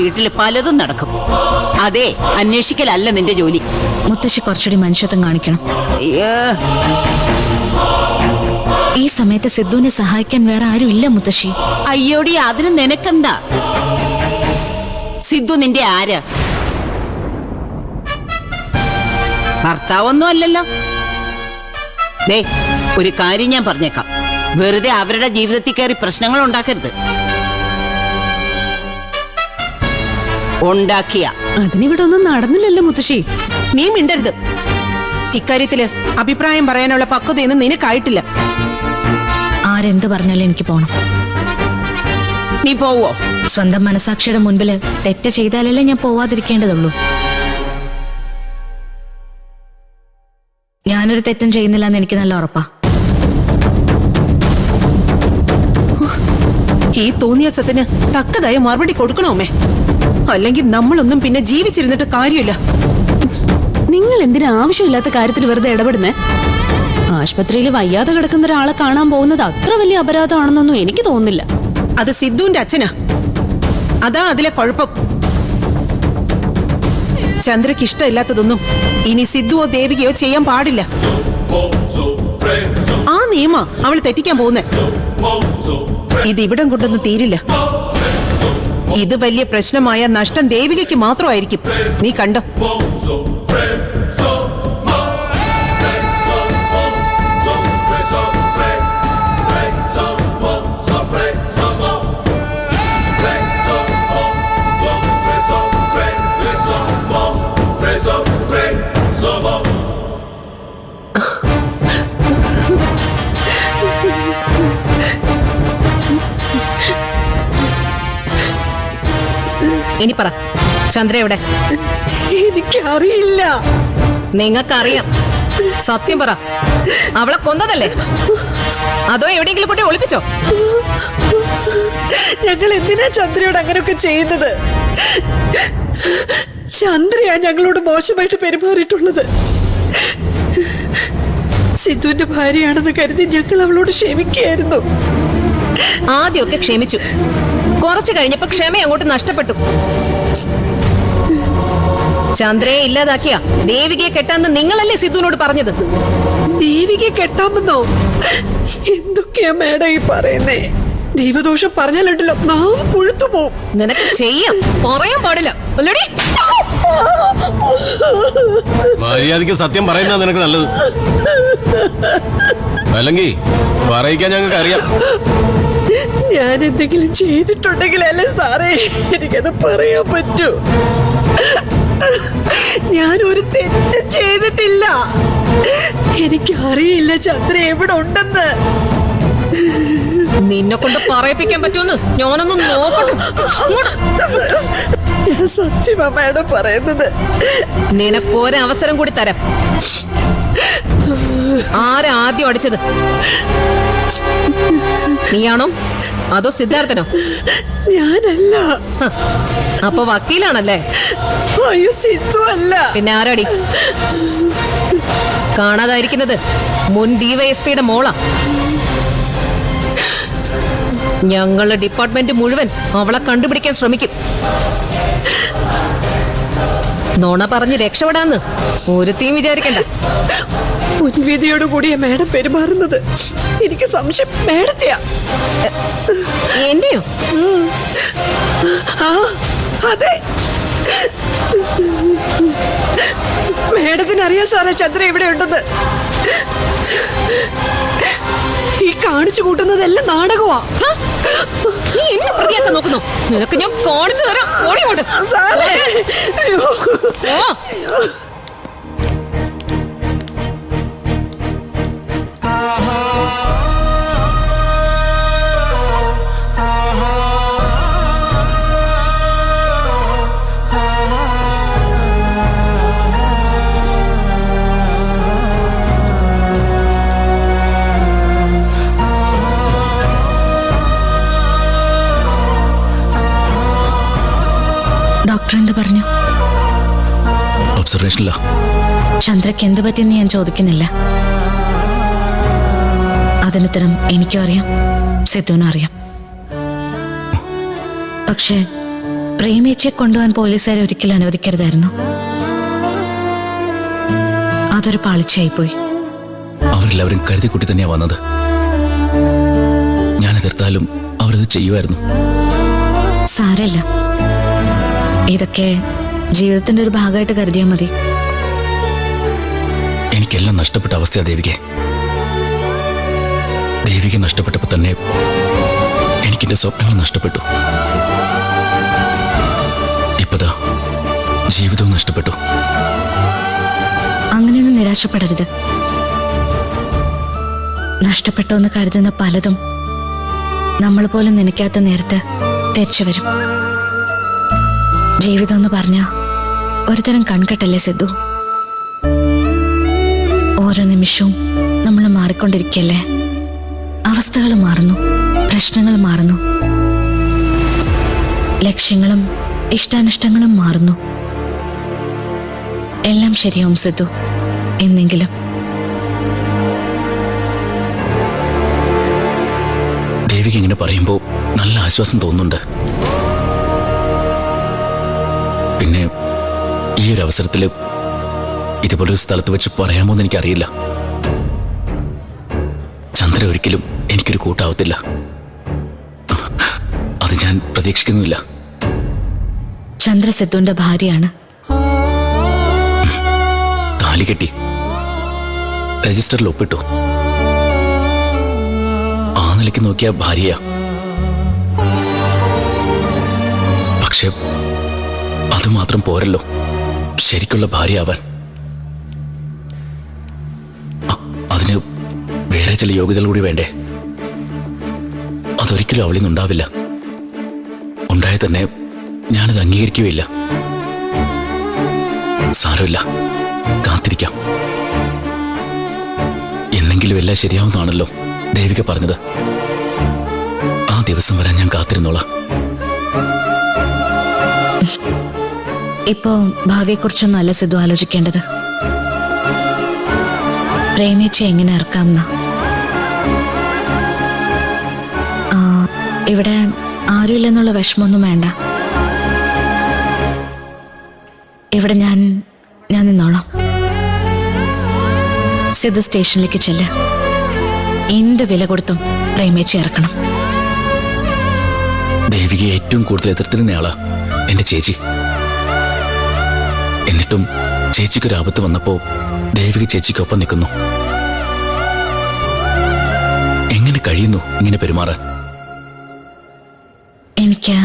വീട്ടിൽ പലതും നടക്കും. അതെ, അന്വേഷിക്കലല്ല നിന്റെ ജോലി. മുത്തശ്ശി കുറച്ചുകൂടി മനുഷ്യത്വം കാണിക്കണം. അയ്യോ, ഈ സമയത്ത് സിദ്ധുവിനെ സഹായിക്കാൻ വേറെ ആരും ഇല്ല മുത്തശ്ശി. അയ്യോടി, അതിന് നിനക്കെന്താ? സിദ്ധു നിന്റെ ആര്? ഭർത്താവൊന്നും അല്ലല്ലോ. ദേ, ഒരു കാര്യം ഞാൻ പറഞ്ഞേക്കാം, വെറുതെ അവരുടെ ജീവിതത്തിൽ കയറി പ്രശ്നങ്ങൾ ഉണ്ടാക്കരുത്. ഉണ്ടാക്കിയ അതിനിവിടെ ഒന്നും നടന്നില്ലല്ലോ മുത്തശ്ശി. നീ മിണ്ടരുത്. ഇക്കാര്യത്തില് അഭിപ്രായം പറയാനുള്ള പക്വതയൊന്നും നിനക്കായിട്ടില്ല. ആരെന്ത് പറഞ്ഞാലും എനിക്ക് പോണം. നീ പോവോ? സ്വന്തം മനസാക്ഷിയുടെ മുൻപില് തെറ്റ് ചെയ്താലല്ലേ ഞാൻ പോവാതിരിക്കേണ്ടതുള്ളൂ. ഞാനൊരു തെറ്റും ചെയ്യുന്നില്ല എന്ന് എനിക്ക് നല്ല ഉറപ്പാ. ഈ തോന്നിയസത്തിന് തക്കതായ മറുപടി കൊടുക്കണോമേ, അല്ലെങ്കിൽ നമ്മളൊന്നും പിന്നെ ജീവിച്ചിരുന്നിട്ട് കാര്യമില്ല. നിങ്ങൾ എന്തിനാ ആവശ്യമില്ലാത്ത കാര്യത്തിൽ വെറുതെ ഇടപെടുന്നേ? ആശുപത്രിയിൽ വയ്യാതെ കിടക്കുന്ന ഒരാളെ കാണാൻ പോകുന്നത് അത്ര വലിയ അപരാധമാണെന്നൊന്നും എനിക്ക് തോന്നുന്നില്ല. അത് സിദ്ധുവിന്റെ അച്ഛനാ, അതാ അതിലെ കുഴപ്പം. ചന്ദ്രയ്ക്ക് ഇഷ്ടമില്ലാത്തതൊന്നും ഇനി സിദ്ധുവോ ദേവികയോ ചെയ്യാൻ പാടില്ല. ആ നിയമ അവൾ തെറ്റിക്കാൻ പോകുന്നേ. ഇതിവിടം കൊണ്ടൊന്നും തീരില്ല. ഇത് വലിയ പ്രശ്നമായ നഷ്ടം ദേവികയ്ക്ക് മാത്രമായിരിക്കും. നീ കണ്ടോ? ഇനി പറ, ചന്ദ്ര എവിടെ? എനിക്കറിയില്ല. നിങ്ങൾക്കറിയാം. സത്യം പറ, അവളെ കൊന്നതല്ലേ അതോ എവിടെയെങ്കിലും കൂട്ടി ഒളിപ്പിച്ചോ? ഞങ്ങൾ എന്തിനാ ചന്ദ്രയോട് അങ്ങനെയൊക്കെ ചെയ്യുന്നത്? ചന്ദ്രയാ ഞങ്ങളോട് മോശമായിട്ട് പെരുമാറിയിട്ടുള്ളത്. സിദ്ധുവിന്റെ ഭാര്യയാണെന്ന് കരുതി ഞങ്ങൾ അവളോട് ക്ഷമിക്കുകയായിരുന്നു. ആദ്യമൊക്കെ ക്ഷമിച്ചു, കുറച്ചു കഴിഞ്ഞപ്പോ ക്ഷമ അങ്ങോട്ട് നഷ്ടപ്പെട്ടു. ചന്ദ്രയെ ഇല്ലാതാക്കിയ ദേവികയെ കെട്ടാന്ന് നിങ്ങളല്ലേ സിദ്ധുവിനോട് പറഞ്ഞത്? ദേവികയെ കെട്ടാമെന്നോ? എന്തൊക്കെയാ മേഡം ഈ പറയുന്നേ? ദൈവദോഷം പറഞ്ഞാലുണ്ടല്ലോ നാവ് പുഴുത്തു പോവും. നിനക്ക് ചെയ്യാം, പറയാൻ പാടില്ല അല്ലടി. മര്യാദയ്ക്ക് സത്യം പറയുന്ന നിനക്ക് നല്ലത്, അല്ലെങ്കിൽ പറയിക്കാൻ ഞങ്ങൾക്ക് അറിയാം. ഞാൻ എന്തെങ്കിലും ചെയ്തിട്ടുണ്ടെങ്കിലല്ലേ സാറേ എനിക്കത് പറയാൻ പറ്റൂ. ഞാനൊരു തെറ്റും ചെയ്തിട്ടില്ല. എനിക്കറിയില്ല ചന്ദ്ര എവിടെ ഉണ്ടെന്ന്. നിന്നെ കൊണ്ട് പറയിപ്പിക്കാൻ പറ്റുമെന്ന് ഞാനൊന്നും നോക്കട്ടെ. സത്യമാ മാഡം പറയുന്നത്. നിനക്കൊരവസരം കൂടി തരാം. ആരാ ആദ്യം അടിച്ചത്? നീയാണോ അതോ സിദ്ധാർത്ഥനോ? ഞാനല്ല. അപ്പൊ വക്കീലാണല്ലേ? അയ്യോ, സിദ്ധു അല്ല. പിന്നെ ആരാടി? കാണാതായിരിക്കുന്നത് മുൻ ഡിവൈഎസ്പിയുടെ മോളാ. ഞങ്ങളുടെ ഡിപ്പാർട്ട്മെന്റ് മുഴുവൻ അവളെ കണ്ടുപിടിക്കാൻ ശ്രമിക്കും. നോണ പറഞ്ഞ് രക്ഷപ്പെടാന്ന് ഒരുത്തിയും വിചാരിക്കണ്ട. മുൻവിധിയോട് കൂടിയാ മാഡം പെരുമാറുന്നത്. എനിക്ക് സംശയം മാഡത്തെയാ. എന്റെയോ? ആ, അതെ. മാഡത്തിന് അറിയാം സാറേ ചന്ദ്ര എവിടെ ഉണ്ടെന്ന്. ഈ കാണിച്ചു കൂട്ടുന്നതെല്ലാം നാടകമാ. നീ എന്നെ പ്രതിയാക്കാൻ നോക്കുന്നു. നിനക്ക് ഞാൻ കാണിച്ചു തരാം. ഓടിയോട് സാറേ. ഡോക്ടർ എന്ത് പറഞ്ഞു? ഒബ്സർവേഷനില്ല. ചന്ദ്രയ്ക്ക് എന്ത് പറ്റിയെന്ന് ഞാൻ ചോദിക്കുന്നില്ല. അതിനുത്തരം എനിക്കും അറിയാം, സിദ്ധുവിനും അറിയാം. പക്ഷേ പ്രേമിച്ചെ കൊണ്ടുപോകാൻ പോലീസുകാരെ ഒരിക്കലും അനുവദിക്കരുതായിരുന്നു. അതൊരു പാളിച്ചയായിപ്പോയി. അവരെല്ലാവരും കരുതിക്കുട്ടി തന്നെയാ വന്നത്. ഞാൻ എതിർത്താലും അവരത് ചെയ്യുമായിരുന്നു. സാരല്ല, ഇതൊക്കെ ജീവിതത്തിന്റെ ഒരു ഭാഗമായിട്ട് കരുതിയാൽ മതി. എനിക്കെല്ലാം നഷ്ടപ്പെട്ട അവസ്ഥയാ ദേവികെ. ദേവിക നഷ്ടപ്പെട്ടപ്പോൾ തന്നെ എനിക്കെന്റെ സ്വപ്നങ്ങൾ നഷ്ടപ്പെട്ടു. ഇപ്പതാ ജീവിതവും നഷ്ടപ്പെട്ടു. അങ്ങനെയൊന്നും നിരാശപ്പെടരുത്. നഷ്ടപ്പെട്ടു എന്ന് കരുതുന്ന പലതും നമ്മൾ പോലും നനയ്ക്കാത്ത നേരത്ത് തിരിച്ചു വരും. ജീവിതം എന്ന് പറഞ്ഞ ഒരുതരം കൺകെട്ടല്ലേ സിദ്ധു? ഓരോ നിമിഷവും നമ്മൾ മാറിക്കൊണ്ടിരിക്കല്ലേ. അവസ്ഥകൾ മാറുന്നു, പ്രശ്നങ്ങൾ മാറുന്നു, ലക്ഷ്യങ്ങളും ഇഷ്ടാനിഷ്ടങ്ങളും മാറുന്നു. എല്ലാം ശരിയാവും സിദ്ധു, എന്നെങ്കിലും. ദേവിക ഇങ്ങനെ പറയുമ്പോൾ നല്ല ആശ്വാസം തോന്നുന്നുണ്ട്. പിന്നെ ഈ ഒരു അവസരത്തിൽ ഇതുപോലൊരു സ്ഥലത്ത് വെച്ച് പറയാമോ എന്ന് എനിക്കറിയില്ല. ചന്ദ്ര ഒരിക്കലും എനിക്കൊരു കൂട്ടാവത്തില്ല. അത് ഞാൻ പ്രതീക്ഷിക്കുന്നുമില്ല. ചന്ദ്ര സിദ്ധുവിന്റെ ഭാര്യയാണ്. താലി കെട്ടി രജിസ്റ്ററിൽ ഒപ്പിട്ടു. ആ നിലയ്ക്ക് നോക്കിയ ഭാര്യയാ. പക്ഷെ അതുമാത്രം പോരല്ലോ ശരിക്കുള്ള ഭാര്യയാവാൻ. അതിന് വേറെ ചില യോഗ്യതകൾ കൂടി വേണ്ടേ? അതൊരിക്കലും അവളിൽ നിന്നുണ്ടാവില്ല. ഉണ്ടായ തന്നെ ഞാനത് അംഗീകരിക്കുകയില്ല. സാരമില്ല, കാത്തിരിക്കാം. എന്നെങ്കിലും എല്ലാം ശരിയാവുന്നതാണല്ലോ ദേവിക പറഞ്ഞത്. ആ ദിവസം വരാൻ ഞാൻ കാത്തിരുന്നോളാം. ഇപ്പോ ഭാവിയെക്കുറിച്ചൊന്നും അല്ല സിദ്ധു ആലോചിക്കേണ്ടത്. പ്രേമിച്ച് എങ്ങനെ ഇറക്കാമെന്ന. ഇവിടെ ആരുമില്ലെന്നുള്ള വിഷമമൊന്നും വേണ്ട. ഇവിടെ ഞാൻ നിന്നോളാം. സിദ്ധു സ്റ്റേഷനിലേക്ക് ചെല്ല്. എന്ത് വില കൊടുത്തും പ്രേമിച്ച് ഇറക്കണം. ദേവികയെ ഏറ്റവും കൂടുതൽ എതിർത്തിരുന്നയാളാ എന്റെ ചേച്ചി. എന്നിട്ടും ചേച്ചിക്കൊരു ആപത്ത് വന്നപ്പോ ദേവിക ചേച്ചിക്കൊപ്പം നിൽക്കുന്നു. എങ്ങനെ കഴിയുന്നു ഇങ്ങനെ പെരുമാറാൻ? എനിക്ക്